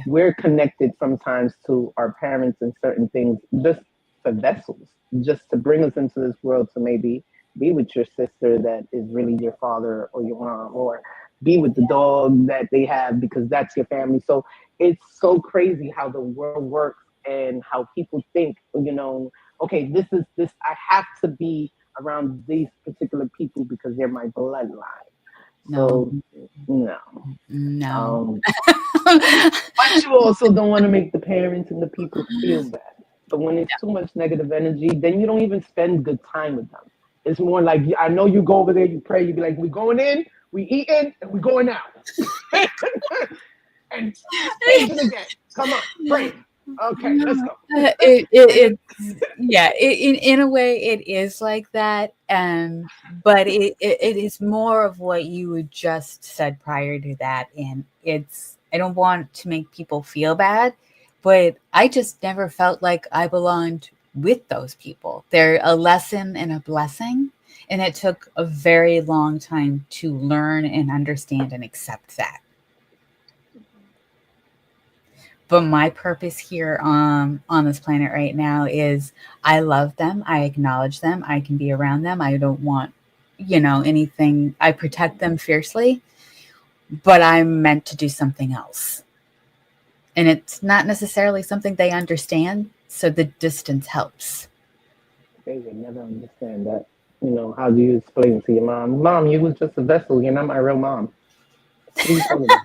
we're connected sometimes to our parents and certain things just for vessels, just to bring us into this world to maybe be with your sister that is really your father or your mom, or be with the dog that they have because that's your family. So it's so crazy how the world works and how people think, okay, this is this, I have to be around these particular people because they're my bloodline. No, So, no. no. But you also don't want to make the parents and the people feel bad. But when it's too much negative energy, then you don't even spend good time with them. It's more like, I know you go over there, you pray, you be like, we going in, we eating, and we going out. And stage it again. Come on, pray. Okay, let's go. In a way, it is like that. But it is more of what you had just said prior to that. And I don't want to make people feel bad, but I just never felt like I belonged with those people. They're a lesson and a blessing. And it took a very long time to learn and understand and accept that. But my purpose here on this planet right now is I love them. I acknowledge them. I can be around them. I don't want, anything. I protect them fiercely, but I'm meant to do something else. And it's not necessarily something they understand. So the distance helps. They would never understand that. How do you explain to your mom? Mom, you was just a vessel. You're not my real mom. What are you talking about?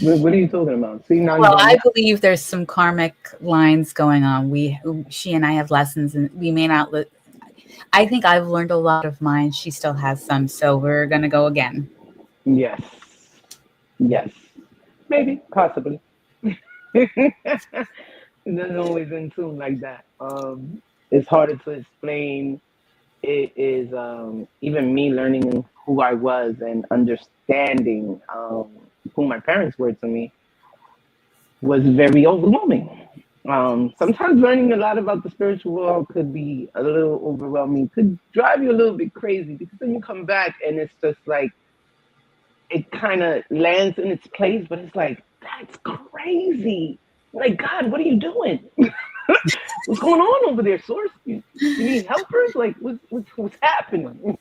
What are you talking about? See, now Well, I believe there's some karmic lines going on. She and I have lessons, and we may not. I think I've learned a lot of mine. She still has some, so we're gonna go again. Yes, maybe, possibly. It doesn't always in tune like that. It's harder to explain. It is even me learning who I was and understanding who my parents were to me was very overwhelming. Sometimes learning a lot about the spiritual world could be a little overwhelming, could drive you a little bit crazy, because then you come back and it's just like, it kind of lands in its place, but it's like, that's crazy. Like, God, what are you doing? What's going on over there, Source? You need helpers? Like, what's happening?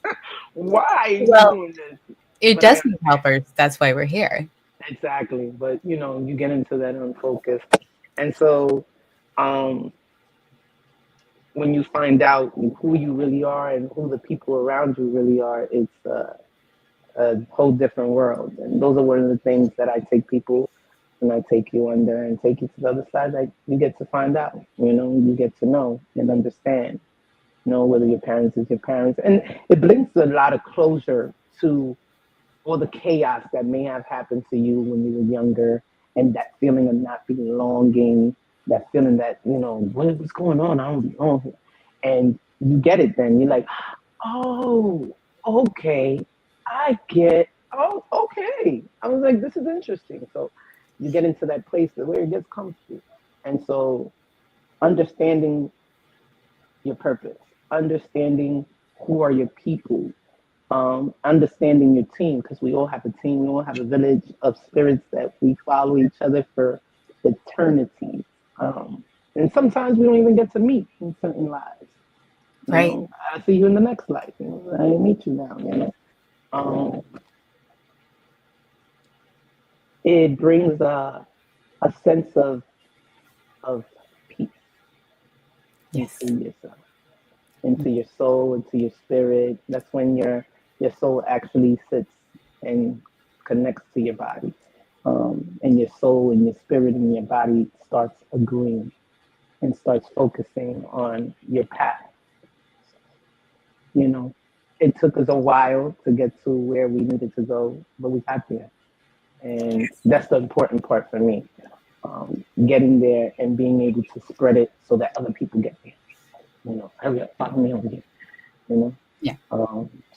Why are you doing this? It does need helpers. That's why we're here. Exactly. But, you get into that unfocused. And so when you find out who you really are and who the people around you really are, it's a whole different world. And those are one of the things that I take people and I take you under and take you to the other side. Like, you get to find out, you get to know and understand, whether your parents is your parents. And it brings a lot of closure to all the chaos that may have happened to you when you were younger, and that feeling of not belonging, that feeling that, what's going on? I don't belong here. And you get it then. You're like, oh, okay, okay. I was like, this is interesting. So you get into that place where it gets comfortable. And so understanding your purpose, understanding who are your people, understanding your team, because we all have a team, we all have a village of spirits that we follow each other for eternity. And sometimes we don't even get to meet in certain lives. Right. I see you in the next life. I meet you now. It brings a sense of peace into yourself, into your soul, into your spirit. That's when your soul actually sits and connects to your body. And your soul and your spirit and your body starts agreeing and starts focusing on your path. It took us a while to get to where we needed to go, but we got there. And that's the important part for me. Getting there and being able to spread it so that other people get there. Hurry up, follow me over here. Yeah.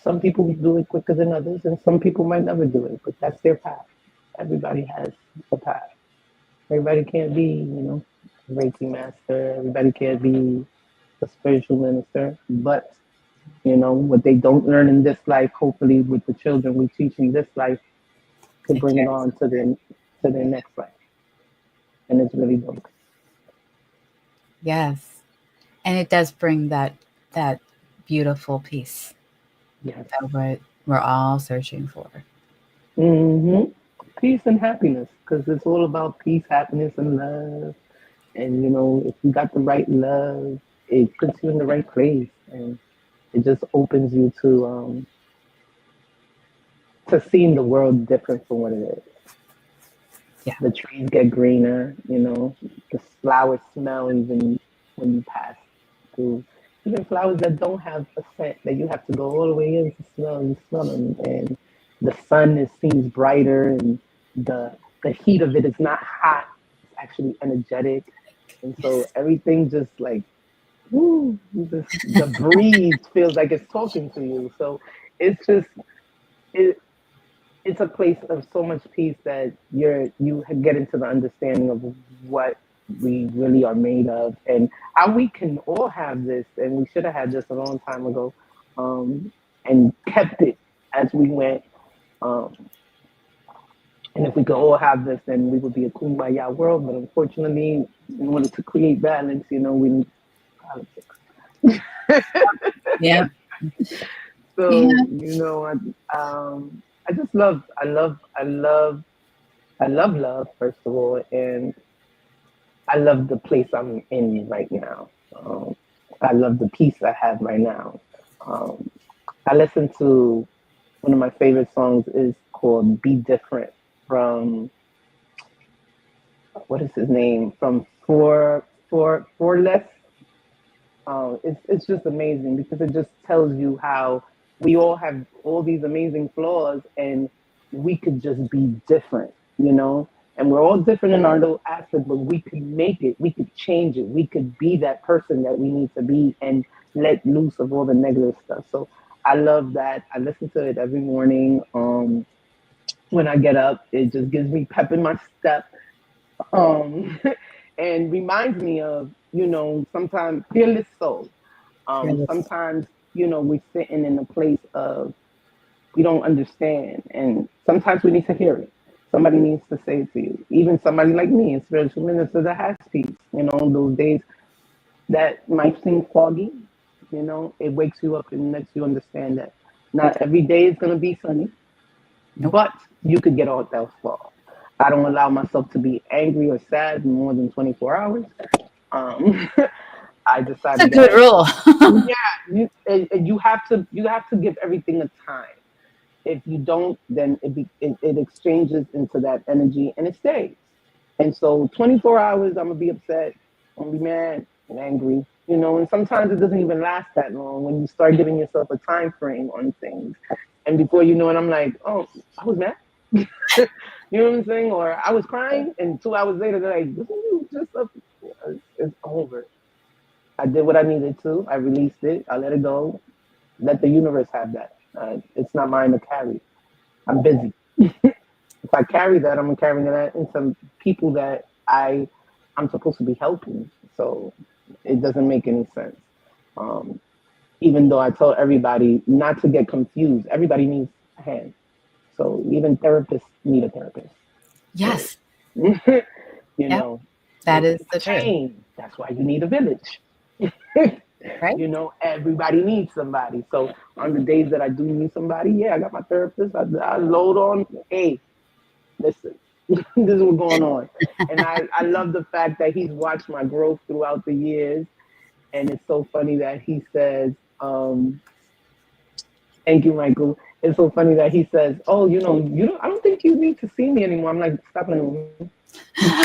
Some people do it quicker than others, and some people might never do it, but that's their path. Everybody has a path. Everybody can't be, a Reiki master. Everybody can't be a spiritual minister. But, what they don't learn in this life, hopefully with the children we teach in this life, to bring it on to their next life. And it's really dope. Yes. And it does bring that beautiful peace Yes. that we're all searching for. Hmm. Peace and happiness, because it's all about peace, happiness, and love. And if you got the right love, it puts you in the right place, and it just opens you to seeing the world different from what it is. Yeah. The trees get greener, the flowers smell even when you pass through. Even flowers that don't have a scent that you have to go all the way in to smell, you smell them. And the sun seems brighter, and the heat of it is not hot, it's actually energetic. And so everything just like, woo, the breeze feels like it's talking to you. So it's just, it, it's a place of so much peace that you get into the understanding of what we really are made of, and how we can all have this, and we should have had this a long time ago, and kept it as we went. Um, and if we could all have this, then we would be a kumbaya world. But unfortunately, in order to create balance, we need politics. Yeah. So Yeah. I just I love love, first of all, and I love the place I'm in right now. I love the peace I have right now. Um, I listen to one of my favorite songs is called "Be Different" from, what is his name, from Four Less. It's just amazing because it just tells you how we all have all these amazing flaws, and we could just be different. And we're all different in our little aspect, but we could make it, we could change it, we could be that person that we need to be, and let loose of all the negative stuff. So I love that. I listen to it every morning. When I get up, it just gives me pep in my step, um, and reminds me of, sometimes fearless soul. Fearless. Sometimes, we're sitting in a place of we don't understand, and sometimes we need to hear it. Somebody needs to say it to you. Even somebody like me, a spiritual minister that has peace. Those days that might seem foggy, it wakes you up and lets you understand that not every day is going to be sunny, Nope. but you could get all else fall. I don't allow myself to be angry or sad more than 24 hours. Um, I It's a decided good that, rule. yeah, you have to give everything a time. If you don't, then it exchanges into that energy and it stays. And so 24 hours, I'm gonna be upset, I'm gonna be mad and angry, and sometimes it doesn't even last that long when you start giving yourself a time frame on things. And before you know it, I'm like, oh, I was mad. You know what I'm saying? Or I was crying, and 2 hours later, they're like, "Wasn't you just up?" It's over. I did what I needed to. I released it. I let it go. Let the universe have that. It's not mine to carry. I'm busy. If I carry that, I'm carrying that in some people that I'm supposed to be helping. So it doesn't make any sense. Um, Even though I told everybody not to get confused, everybody needs a hand. So even therapists need a therapist. So Yes. you Yep. know, That is it's a the truth. chain. That's why you need a village. Right? Everybody needs somebody. So on the days that I do need somebody, yeah, I got my therapist. I load on. Hey, listen, this is what's going on. And I love the fact that he's watched my growth throughout the years. And it's so funny that he says, thank you, Michael. It's so funny that he says, oh, I don't think you need to see me anymore. I'm like, stop playing with me.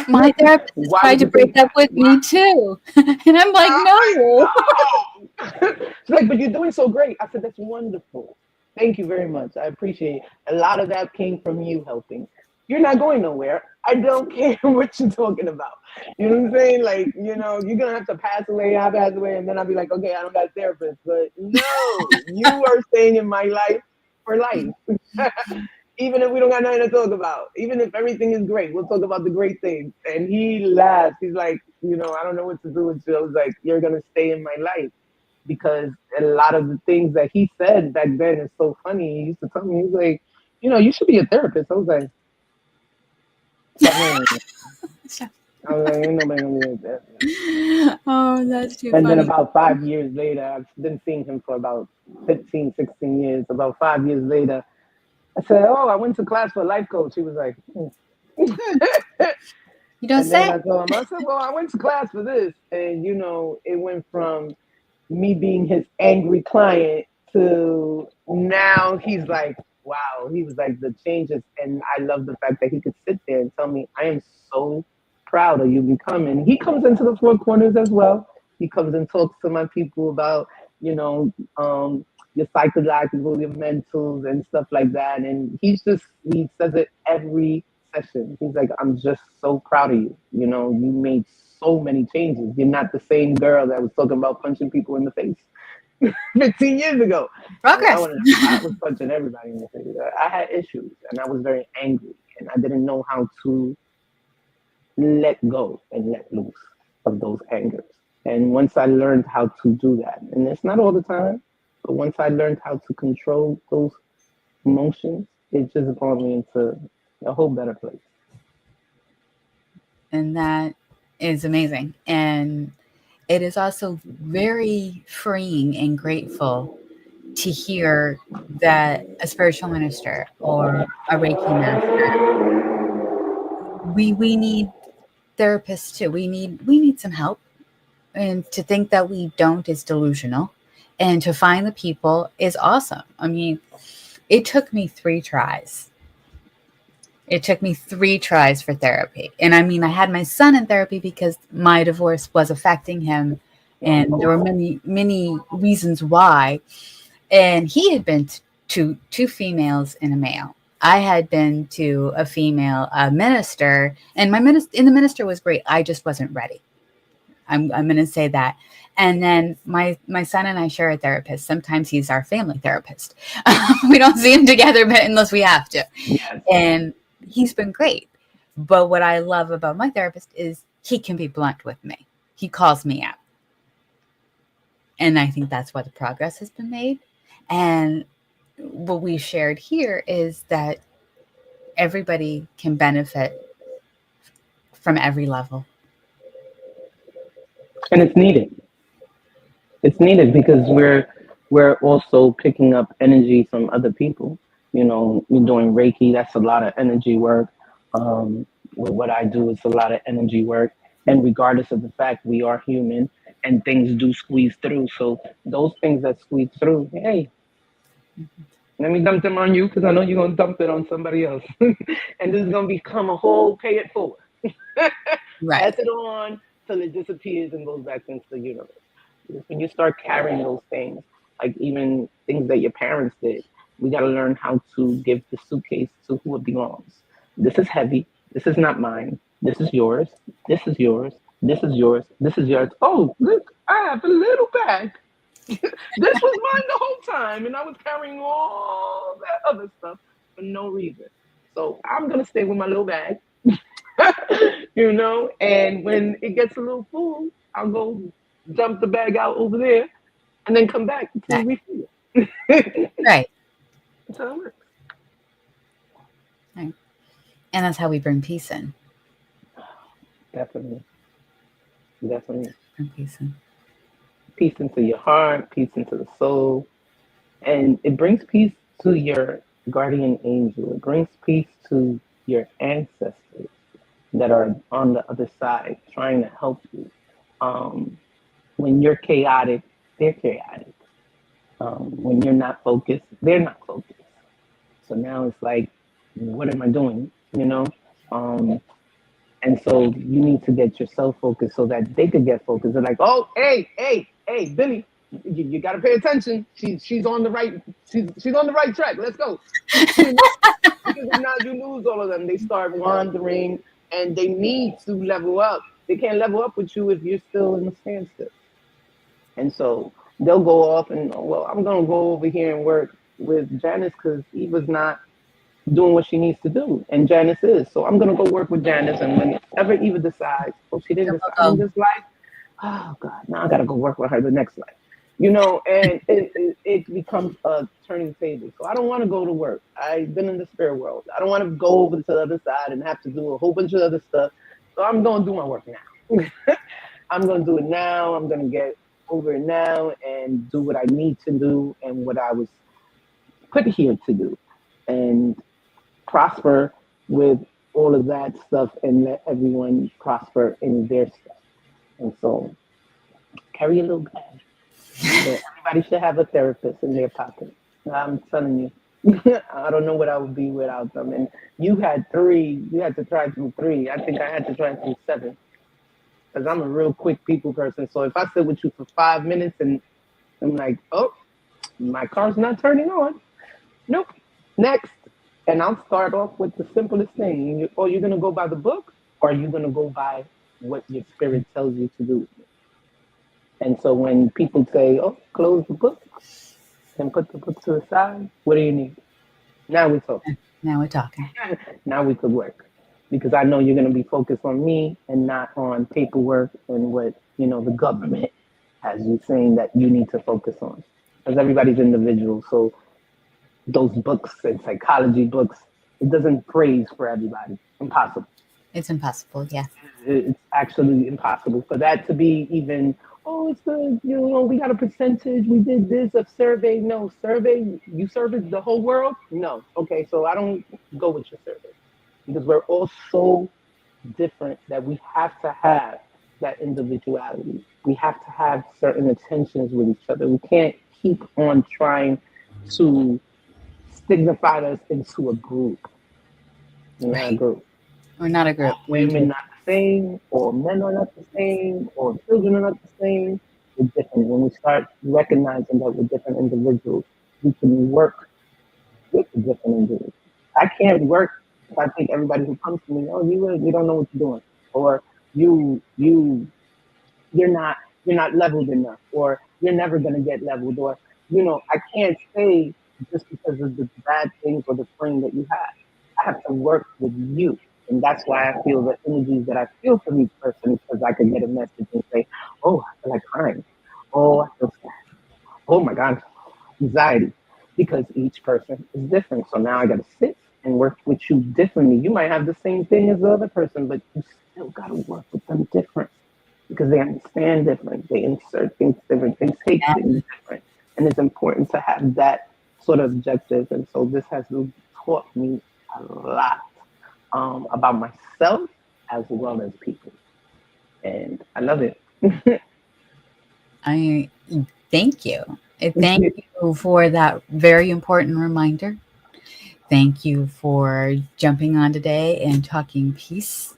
My therapist has Why tried would to you think break that? up with Why? me too. And I'm like, I'm no. like, no. She's like, but you're doing so great. I said, that's wonderful. Thank you very much. I appreciate it. A lot of that came from you helping. You're not going nowhere. I don't care what you're talking about. You know what I'm saying? Like, you're going to have to pass away, I pass away, and then I'll be like, okay, I don't got a therapist. But no, you are staying in my life for life. Even if we don't got nothing to talk about, even if everything is great, we'll talk about the great things. And he laughs. He's like, I don't know what to do with you. I was like, you're going to stay in my life. Because a lot of the things that he said back then is so funny. He used to tell me, he's like, you should be a therapist. I was like, stop playing with me. I was like, ain't nobody gonna be like that. Oh, that's too And then funny. about 5 years later, I've been seeing him for about 15, 16 years. About 5 years later, I said, oh, I went to class for a life coach. He was like, hmm. You don't And then say. I told him, I said, well, I went to class for this. And, you know, it went from me being his angry client to now he's like, wow, he was like the changes. And I love the fact that he could sit there and tell me, I am so proud of you becoming. He comes into the four corners as well. He comes and talks to my people about, you know, your psychological, your mentals and stuff like that. And he says it every session. He's like, I'm just so proud of you. You know, you made so many changes. You're not the same girl that was talking about punching people in the face 15 years ago. And Progress. I was punching everybody in the face. I had issues and I was very angry and I didn't know how to let go and let loose of those angers. And once I learned how to do that, and it's not all the time, but once I learned how to control those emotions, it just brought me into a whole better place. And that is amazing. And it is also very freeing and grateful to hear that a spiritual minister or a Reiki master, we need therapists too. We need some help. And to think that we don't is delusional. And to find the people is awesome. I mean, it took me 3 tries. It took me 3 tries for therapy. And I mean, I had my son in therapy because my divorce was affecting him. And there were many, many reasons why. And he had been to 2 females and a male. I had been to a female minister, and the minister was great. I just wasn't ready. I'm going to say that. And then my son and I share a therapist. Sometimes he's our family therapist. We don't see him together unless we have to. Yes. And he's been great. But what I love about my therapist is he can be blunt with me. He calls me out. And I think that's why the progress has been made. And what we shared here is that everybody can benefit from every level. And it's needed. It's needed because we're also picking up energy from other people. You know, you're doing Reiki, that's a lot of energy work. What I do is a lot of energy work. And regardless of the fact we are human and things do squeeze through. So those things that squeeze through, hey, let me dump them on you because I know you're gonna dump it on somebody else. And this is gonna become a whole pay it forward. Right. Pass it on till it disappears and goes back into the universe. Because when you start carrying those things, like even things that your parents did, we got to learn how to give the suitcase to who it belongs. This is heavy. This is not mine. This is yours. This is yours. This is yours. This is yours. Oh, look, I have a little bag. This was mine the whole time, and I was carrying all that other stuff for no reason. So I'm gonna stay with my little bag, you know. And when it gets a little full, I'll go dump the bag out over there, and then come back to refill. Right. That's how it works. Right. And that's how we bring peace in. Definitely, definitely. Bring peace in. Peace into your heart, peace into the soul, and it brings peace to your guardian angel. It brings peace to your ancestors that are on the other side trying to help you. Um, when you're chaotic, they're chaotic. When you're not focused, they're not focused. So now it's like, what am I doing? You know? Um, and so you need to get yourself focused so that they could get focused. They're like, oh, hey, Billy, you got to pay attention. She's on the right. She's on the right track. Let's go. You know? Because if not, you lose all of them. They start wandering, and they need to level up. They can't level up with you if you're still in the standstill. And so they'll go off and, well, I'm going to go over here and work with Janice because Eva's not doing what she needs to do. And Janice is. So I'm going to go work with Janice. And whenever Eva decides, oh, she didn't decide in this life, oh, God, now I got to go work with her the next life. You know, and it becomes a turning table. So I don't want to go to work. I've been in the spirit world. I don't want to go over to the other side and have to do a whole bunch of other stuff So I'm going to do my work now. I'm going to do it now. I'm going to get over it now and do what I need to do and what I was put here to do, and prosper with all of that stuff and let everyone prosper in their stuff. And so carry a little bag. But everybody should have a therapist in their pocket. I'm telling you. I don't know what I would be without them. And you had 3. You had to try through 3. I think I had to try through 7. Because I'm a real quick people person. So if I sit with you for 5 minutes and I'm like, oh, my car's not turning on. Nope. Next. And I'll start off with the simplest thing. You're going to go by the book, or are you going to go by what your spirit tells you to do? And so when people say, oh, close the book and put the book to the side, what do you need? Now we're talking. Now we're talking. Now we could work. Because I know you're going to be focused on me and not on paperwork and what, the government has you saying that you need to focus on. Because everybody's individual. So those books and psychology books, it doesn't praise for everybody. Impossible. It's impossible, yeah. It's actually impossible for that to be even, oh, it's good, we got a percentage, we did this, a survey. No, survey, you surveyed the whole world? No. Okay, so I don't go with your survey. Because we're all so different that we have to have that individuality. We have to have certain attentions with each other. We can't keep on trying to signify us into a group. We're not a group. We're not a group. Women not the same, or men are not the same, or children are not the same. We're different. When we start recognizing that we're different individuals, we can work with the different individuals. I can't work if I think everybody who comes to me, oh, you don't know what you're doing, or you're not leveled enough, or you're never gonna get leveled, or I can't say just because of the bad things or the frame that you have. I have to work with you. And that's why I feel the energies that I feel from each person, because I can get a message and say, oh, I feel like crying. Oh, I feel sad. Oh my God, anxiety. Because each person is different. So now I got to sit and work with you differently. You might have the same thing as the other person, but you still got to work with them different because they understand different. They insert things different. They take things different. And it's important to have that sort of objective. And so this has taught me a lot. About myself as well as people. And I love it. I thank you. Thank you for that very important reminder. Thank you for jumping on today and talking peace.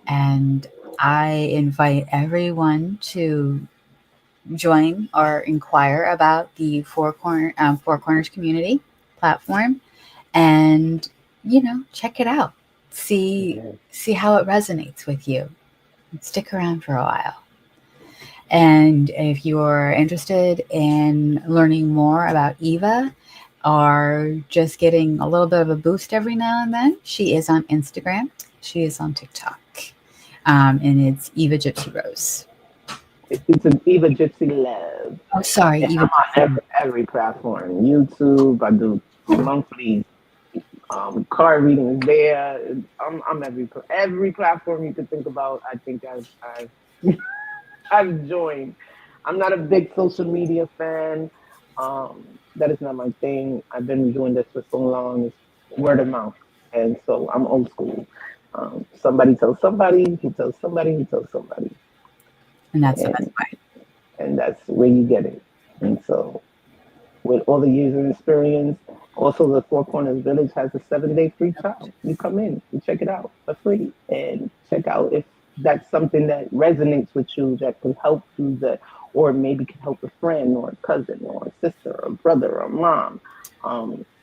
And I invite everyone to join or inquire about the Four Corners community platform, and check it out. See how it resonates with you. Stick around for a while. And if you're interested in learning more about Eva, or just getting a little bit of a boost every now and then, she is on Instagram. She is on TikTok. And it's Eva Gypsy Rose. It's an Eva Gypsy Love. Oh, sorry. Eva I'm on every platform. YouTube, I do monthly card readings there. I'm every platform you could think about. I think I've joined. I'm not a big social media fan. That is not my thing. I've been doing this for so long. It's word of mouth, and so I'm old school. Somebody tells somebody, who tells somebody, who tells somebody. And that's the best part. And that's where you get it. And so with all the years of experience, also the Four Corners Village has a 7-day free trial. You come in, you check it out for free, and check out if that's something that resonates with you, that can help you, or maybe can help a friend or a cousin or a sister or a brother or a mom.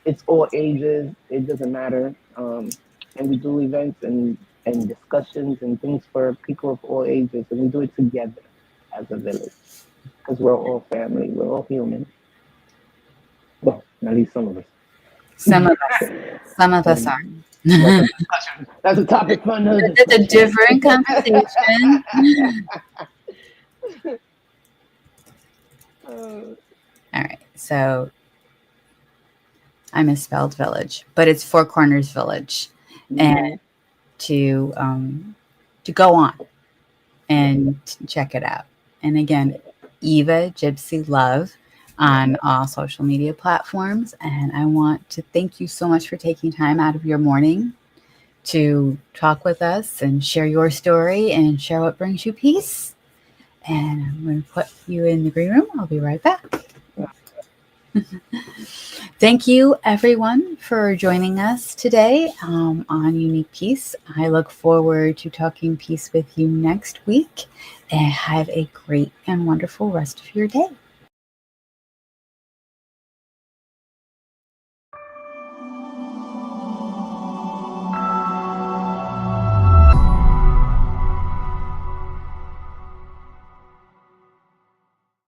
It's all ages, it doesn't matter. And we do events and discussions and things for people of all ages, and we do it together as a village because we're all family, we're all human. Well, at least some of us. Some of us are. That's a topic for another. It's a different conversation. All right, so I misspelled village, but it's Four Corners Village. Mm-hmm. And to to go on and check it out. And again, Eva Gypsy Love on all social media platforms. And I want to thank you so much for taking time out of your morning to talk with us and share your story and share what brings you peace. And I'm going to put you in the green room. I'll be right back. Thank you, everyone, for joining us today on Unique Peace. I look forward to talking peace with you next week. And have a great and wonderful rest of your day.